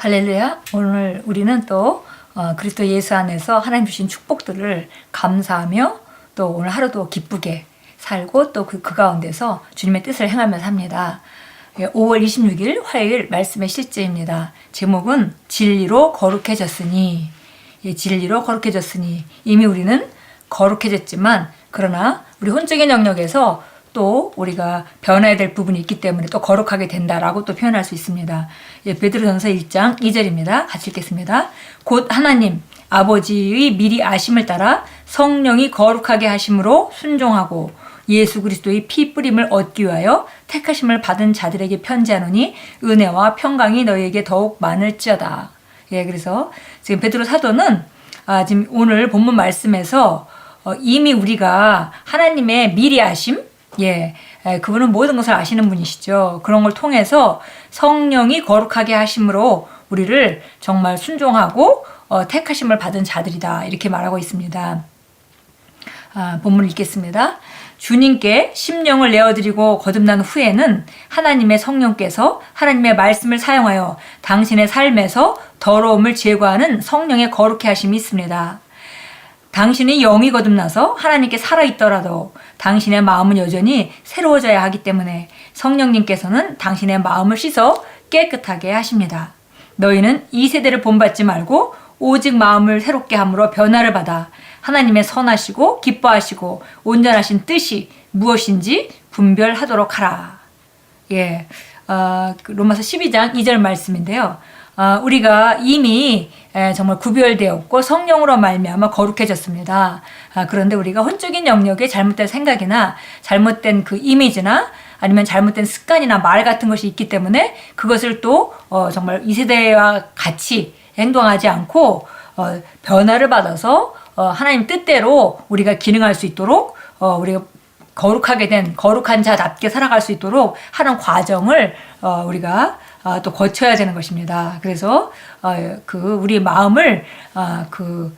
할렐루야. 오늘 우리는 또 그리스도 예수 안에서 하나님 주신 축복들을 감사하며 또 오늘 하루도 기쁘게 살고 또 그 가운데서 주님의 뜻을 행하며 삽니다. 5월 26일 화요일 말씀의 실제입니다. 제목은 진리로 거룩해졌으니. 진리로 거룩해졌으니. 이미 우리는 거룩해졌지만 그러나 우리 혼적인 영역에서 또 우리가 변해야 될 부분이 있기 때문에 또 거룩하게 된다라고 또 표현할 수 있습니다. 베드로전서 1장 2절입니다. 같이 읽겠습니다. 곧 하나님 아버지의 미리 아심을 따라 성령이 거룩하게 하심으로 순종하고 예수 그리스도의 피 뿌림을 얻기 위하여 택하심을 받은 자들에게 편지하노니 은혜와 평강이 너희에게 더욱 많을지어다. 그래서 지금 베드로 사도는 지금 오늘 본문 말씀에서 이미 우리가 하나님의 미리 아심, 그분은 모든 것을 아시는 분이시죠. 그런 걸 통해서 성령이 거룩하게 하심으로 우리를 정말 순종하고 택하심을 받은 자들이다. 이렇게 말하고 있습니다. 본문을 읽겠습니다. 주님께 심령을 내어드리고 거듭난 후에는 하나님의 성령께서 하나님의 말씀을 사용하여 당신의 삶에서 더러움을 제거하는 성령의 거룩해 하심이 있습니다. 당신의 영이 거듭나서 하나님께 살아있더라도 당신의 마음은 여전히 새로워져야 하기 때문에 성령님께서는 당신의 마음을 씻어 깨끗하게 하십니다. 너희는 이 세대를 본받지 말고 오직 마음을 새롭게 함으로 변화를 받아 하나님의 선하시고 기뻐하시고 온전하신 뜻이 무엇인지 분별하도록 하라. 로마서 12장 2절 말씀인데요. 우리가 이미 정말 구별되었고 성령으로 말미암아 거룩해졌습니다. 그런데 우리가 혼적인 영역에 잘못된 생각이나 잘못된 그 이미지나 아니면 잘못된 습관이나 말 같은 것이 있기 때문에 그것을 또 정말 이 세대와 같이 행동하지 않고 변화를 받아서 하나님 뜻대로 우리가 기능할 수 있도록 우리가 거룩하게 된 거룩한 자답게 살아갈 수 있도록 하는 과정을 우리가 또 거쳐야 되는 것입니다. 그래서 우리 마음을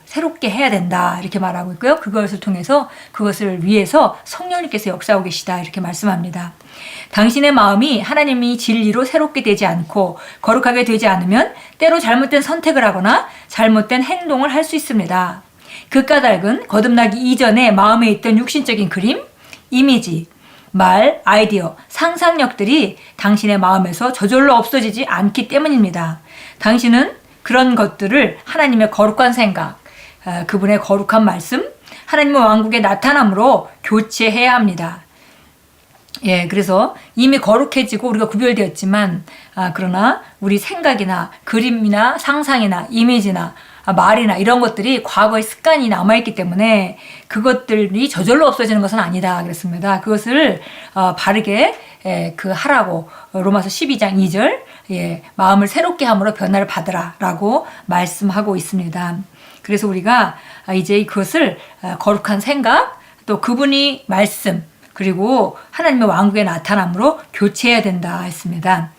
새롭게 해야 된다 이렇게 말하고 있고요. 그것을 통해서 그것을 위해서 성령님께서 역사하고 계시다 이렇게 말씀합니다. 당신의 마음이 하나님이 진리로 새롭게 되지 않고 거룩하게 되지 않으면 때로 잘못된 선택을 하거나 잘못된 행동을 할 수 있습니다. 그 까닭은 거듭나기 이전에 마음에 있던 육신적인 그림, 이미지, 말, 아이디어, 상상력들이 당신의 마음에서 저절로 없어지지 않기 때문입니다. 당신은 그런 것들을 하나님의 거룩한 생각, 그분의 거룩한 말씀, 하나님의 왕국의 나타남으로 교체해야 합니다. 그래서 이미 거룩해지고 우리가 구별되었지만 그러나 우리 생각이나 그림이나 상상이나 이미지나 말이나 이런 것들이 과거의 습관이 남아있기 때문에 그것들이 저절로 없어지는 것은 아니다 그랬습니다. 그것을 바르게 하라고 로마서 12장 2절 마음을 새롭게 함으로 변화를 받으라 라고 말씀하고 있습니다. 그래서 우리가 이제 그것을 거룩한 생각 또 그분이 말씀 그리고 하나님의 왕국의 나타남으로 교체해야 된다 했습니다.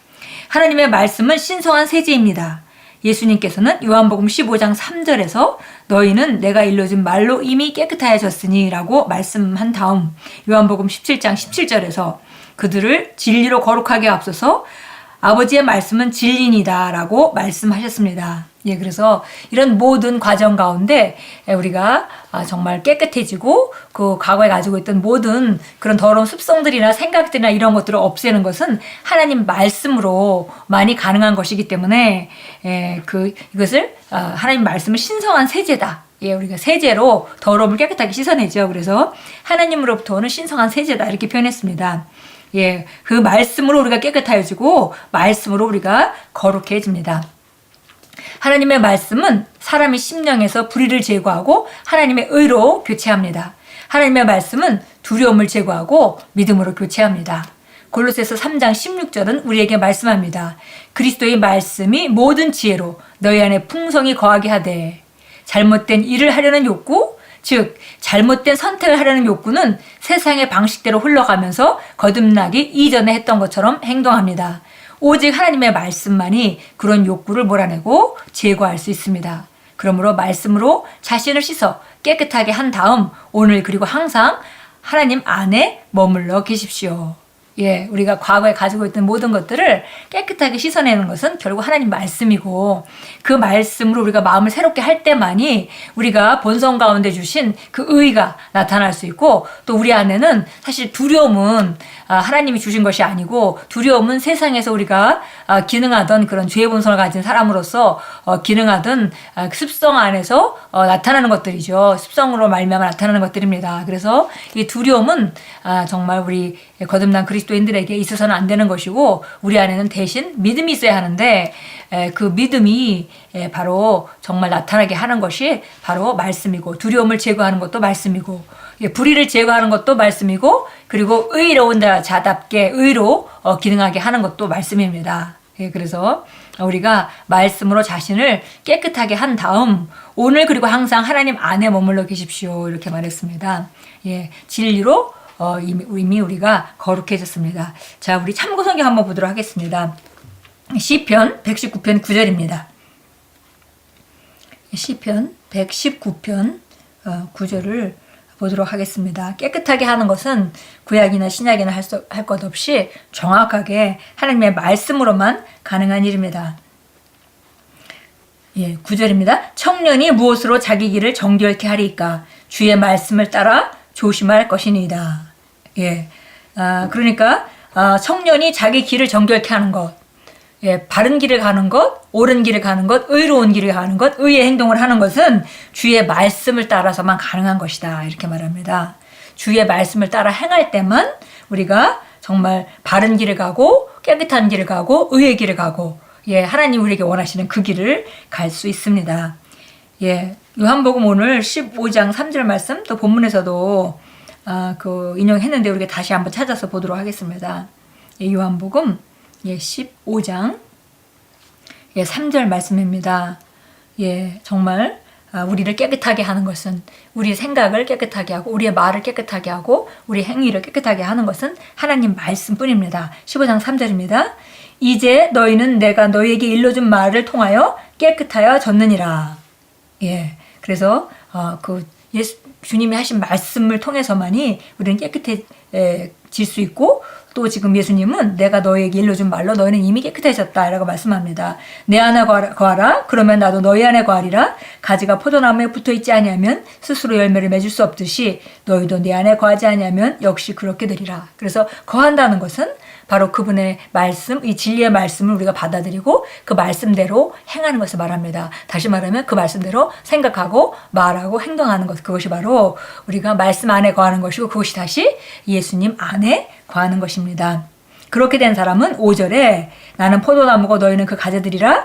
하나님의 말씀은 신성한 세제입니다. 예수님께서는 요한복음 15장 3절에서 너희는 내가 일러준 말로 이미 깨끗하여졌으니 라고 말씀한 다음 요한복음 17장 17절에서 그들을 진리로 거룩하게 앞서서 아버지의 말씀은 진리니다 라고 말씀하셨습니다. 그래서 이런 모든 과정 가운데 우리가 정말 깨끗해지고 그 과거에 가지고 있던 모든 그런 더러운 습성들이나 생각들이나 이런 것들을 없애는 것은 하나님 말씀으로 많이 가능한 것이기 때문에 이것을 하나님 말씀은 신성한 세제다. 우리가 세제로 더러움을 깨끗하게 씻어내죠. 그래서 하나님으로부터 오는 신성한 세제다 이렇게 표현했습니다. 그 말씀으로 우리가 깨끗해지고 말씀으로 우리가 거룩해집니다. 하나님의 말씀은 사람의 심령에서 불의를 제거하고 하나님의 의로 교체합니다. 하나님의 말씀은 두려움을 제거하고 믿음으로 교체합니다. 골로새서 3장 16절은 우리에게 말씀합니다. 그리스도의 말씀이 모든 지혜로 너희 안에 풍성히 거하게 하되 잘못된 일을 하려는 욕구 즉 잘못된 선택을 하려는 욕구는 세상의 방식대로 흘러가면서 거듭나기 이전에 했던 것처럼 행동합니다. 오직 하나님의 말씀만이 그런 욕구를 몰아내고 제거할 수 있습니다. 그러므로 말씀으로 자신을 씻어 깨끗하게 한 다음 오늘 그리고 항상 하나님 안에 머물러 계십시오. 예, 우리가 과거에 가지고 있던 모든 것들을 깨끗하게 씻어내는 것은 결국 하나님 말씀이고, 그 말씀으로 우리가 마음을 새롭게 할 때만이 우리가 본성 가운데 주신 그 의가 나타날 수 있고, 또 우리 안에는 사실 두려움은 하나님이 주신 것이 아니고, 두려움은 세상에서 우리가 기능하던 그런 죄의 본성을 가진 사람으로서 기능하던 습성 안에서 나타나는 것들이죠. 습성으로 말미암아 나타나는 것들입니다. 그래서 이 두려움은 정말 우리 거듭난 그리스도인들에게 있어서는 안 되는 것이고, 우리 안에는 대신 믿음이 있어야 하는데, 그 믿음이 바로 정말 나타나게 하는 것이 바로 말씀이고, 두려움을 제거하는 것도 말씀이고, 불의를 제거하는 것도 말씀이고, 그리고 의로운 자답게 의로 기능하게 하는 것도 말씀입니다. 그래서 우리가 말씀으로 자신을 깨끗하게 한 다음 오늘 그리고 항상 하나님 안에 머물러 계십시오, 이렇게 말했습니다. 진리로 이미 우리가 거룩해졌습니다. 자, 우리 참고 성경 한번 보도록 하겠습니다. 시편 119편 9절입니다. 시편 119편 9절을 보도록 하겠습니다. 깨끗하게 하는 것은 구약이나 신약이나 할 것 없이 정확하게 하나님의 말씀으로만 가능한 일입니다. 9절입니다. 청년이 무엇으로 자기 길을 정결케 하리까? 주의 말씀을 따라 조심할 것이니이다. 그러니까 청년이 자기 길을 정결케 하는 것, 바른 길을 가는 것, 옳은 길을 가는 것, 의로운 길을 가는 것, 의의 행동을 하는 것은 주의 말씀을 따라서만 가능한 것이다, 이렇게 말합니다. 주의 말씀을 따라 행할 때만 우리가 정말 바른 길을 가고 깨끗한 길을 가고 의의 길을 가고, 하나님 우리에게 원하시는 그 길을 갈 수 있습니다. 요한복음 오늘 15장 3절 말씀, 또 본문에서도 인용했는데 우리가 다시 한번 찾아서 보도록 하겠습니다. 요한복음 15장 3절 말씀입니다. 정말 우리를 깨끗하게 하는 것은, 우리의 생각을 깨끗하게 하고 우리의 말을 깨끗하게 하고 우리의 행위를 깨끗하게 하는 것은 하나님 말씀뿐입니다. 15장 3절입니다. 이제 너희는 내가 너희에게 일러준 말을 통하여 깨끗하여졌느니라. 그래서 주님이 하신 말씀을 통해서만이 우리는 깨끗해질 수 있고, 또 지금 예수님은 내가 너희에게 일러준 말로 너희는 이미 깨끗해졌다 라고 말씀합니다. 내 안에 거하라. 그러면 나도 너희 안에 거하리라. 가지가 포도나무에 붙어있지 아니하면 스스로 열매를 맺을 수 없듯이 너희도 내 안에 거하지 아니하면 역시 그렇게 되리라. 그래서 거한다는 것은 바로 그분의 말씀, 이 진리의 말씀을 우리가 받아들이고 그 말씀대로 행하는 것을 말합니다. 다시 말하면 그 말씀대로 생각하고 말하고 행동하는 것, 그것이 바로 우리가 말씀 안에 거하는 것이고, 그것이 다시 예수님 안에 거하는 것입니다. 그렇게 된 사람은 5절에 나는 포도나무고 너희는 그 가지들이라.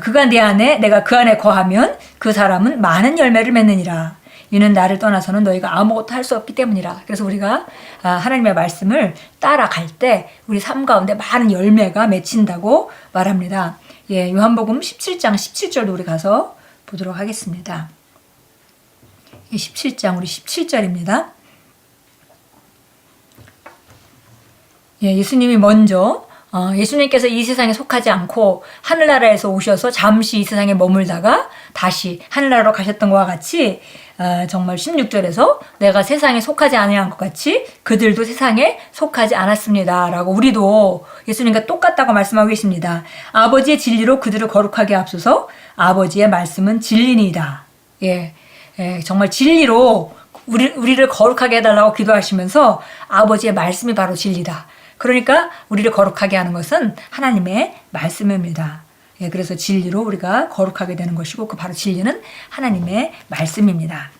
그가 내 안에 내가 그 안에 거하면 그 사람은 많은 열매를 맺느니라. 이는 나를 떠나서는 너희가 아무것도 할 수 없기 때문이라. 그래서 우리가 하나님의 말씀을 따라갈 때 우리 삶 가운데 많은 열매가 맺힌다고 말합니다. 요한복음 17장 17절도 우리 가서 보도록 하겠습니다. 17장 우리 17절입니다. 예수님이 먼저 예수님께서 이 세상에 속하지 않고 하늘나라에서 오셔서 잠시 이 세상에 머물다가 다시 하늘나라로 가셨던 것과 같이, 정말 16절에서 내가 세상에 속하지 아니한 것 같이 그들도 세상에 속하지 않았습니다 라고 우리도 예수님과 똑같다고 말씀하고 계십니다. 아버지의 진리로 그들을 거룩하게 하옵소서. 아버지의 말씀은 진리니이다. 정말 진리로 우리를 거룩하게 해달라고 기도하시면서 아버지의 말씀이 바로 진리다. 그러니까 우리를 거룩하게 하는 것은 하나님의 말씀입니다. 그래서 진리로 우리가 거룩하게 되는 것이고, 그 바로 진리는 하나님의 말씀입니다.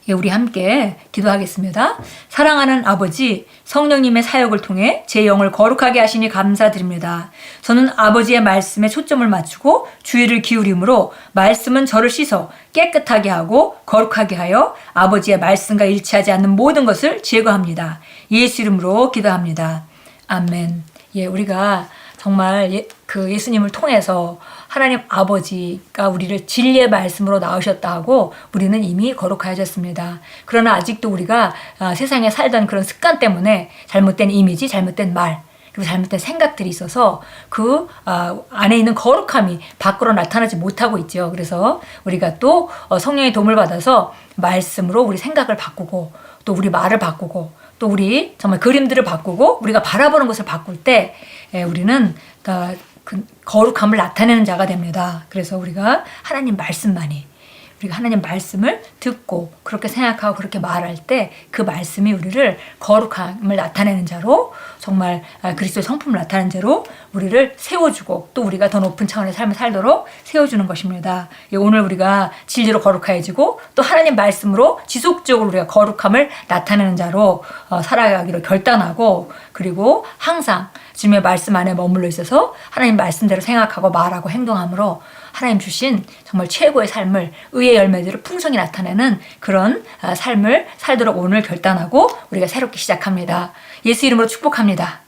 우리 함께 기도하겠습니다. 사랑하는 아버지, 성령님의 사역을 통해 제 영을 거룩하게 하시니 감사드립니다. 저는 아버지의 말씀에 초점을 맞추고 주의를 기울이므로 말씀은 저를 씻어 깨끗하게 하고 거룩하게 하여 아버지의 말씀과 일치하지 않는 모든 것을 제거합니다. 예수 이름으로 기도합니다. 아멘. 우리가 정말 그 예수님을 통해서 하나님 아버지가 우리를 진리의 말씀으로 낳으셨다 하고 우리는 이미 거룩하여졌습니다. 그러나 아직도 우리가 세상에 살던 그런 습관 때문에 잘못된 이미지, 잘못된 말, 그리고 잘못된 생각들이 있어서 그 안에 있는 거룩함이 밖으로 나타나지 못하고 있죠. 그래서 우리가 또 성령의 도움을 받아서 말씀으로 우리 생각을 바꾸고 또 우리 말을 바꾸고 또 또 우리 정말 그림들을 바꾸고 우리가 바라보는 것을 바꿀 때 우리는 그 거룩함을 나타내는 자가 됩니다. 그래서 우리가 하나님 말씀만이 우리가 하나님 말씀을 듣고 그렇게 생각하고 그렇게 말할 때 그 말씀이 우리를 거룩함을 나타내는 자로 정말 그리스도의 성품을 나타내는 자로 우리를 세워주고 또 우리가 더 높은 차원의 삶을 살도록 세워주는 것입니다. 오늘 우리가 진리로 거룩해지고 또 하나님 말씀으로 지속적으로 우리가 거룩함을 나타내는 자로 살아가기로 결단하고 그리고 항상 주님의 말씀 안에 머물러 있어서 하나님 말씀대로 생각하고 말하고 행동함으로 하나님 주신 정말 최고의 삶을 의의 열매들을 풍성히 나타내는 그런 삶을 살도록 오늘 결단하고 우리가 새롭게 시작합니다. 예수 이름으로 축복합니다.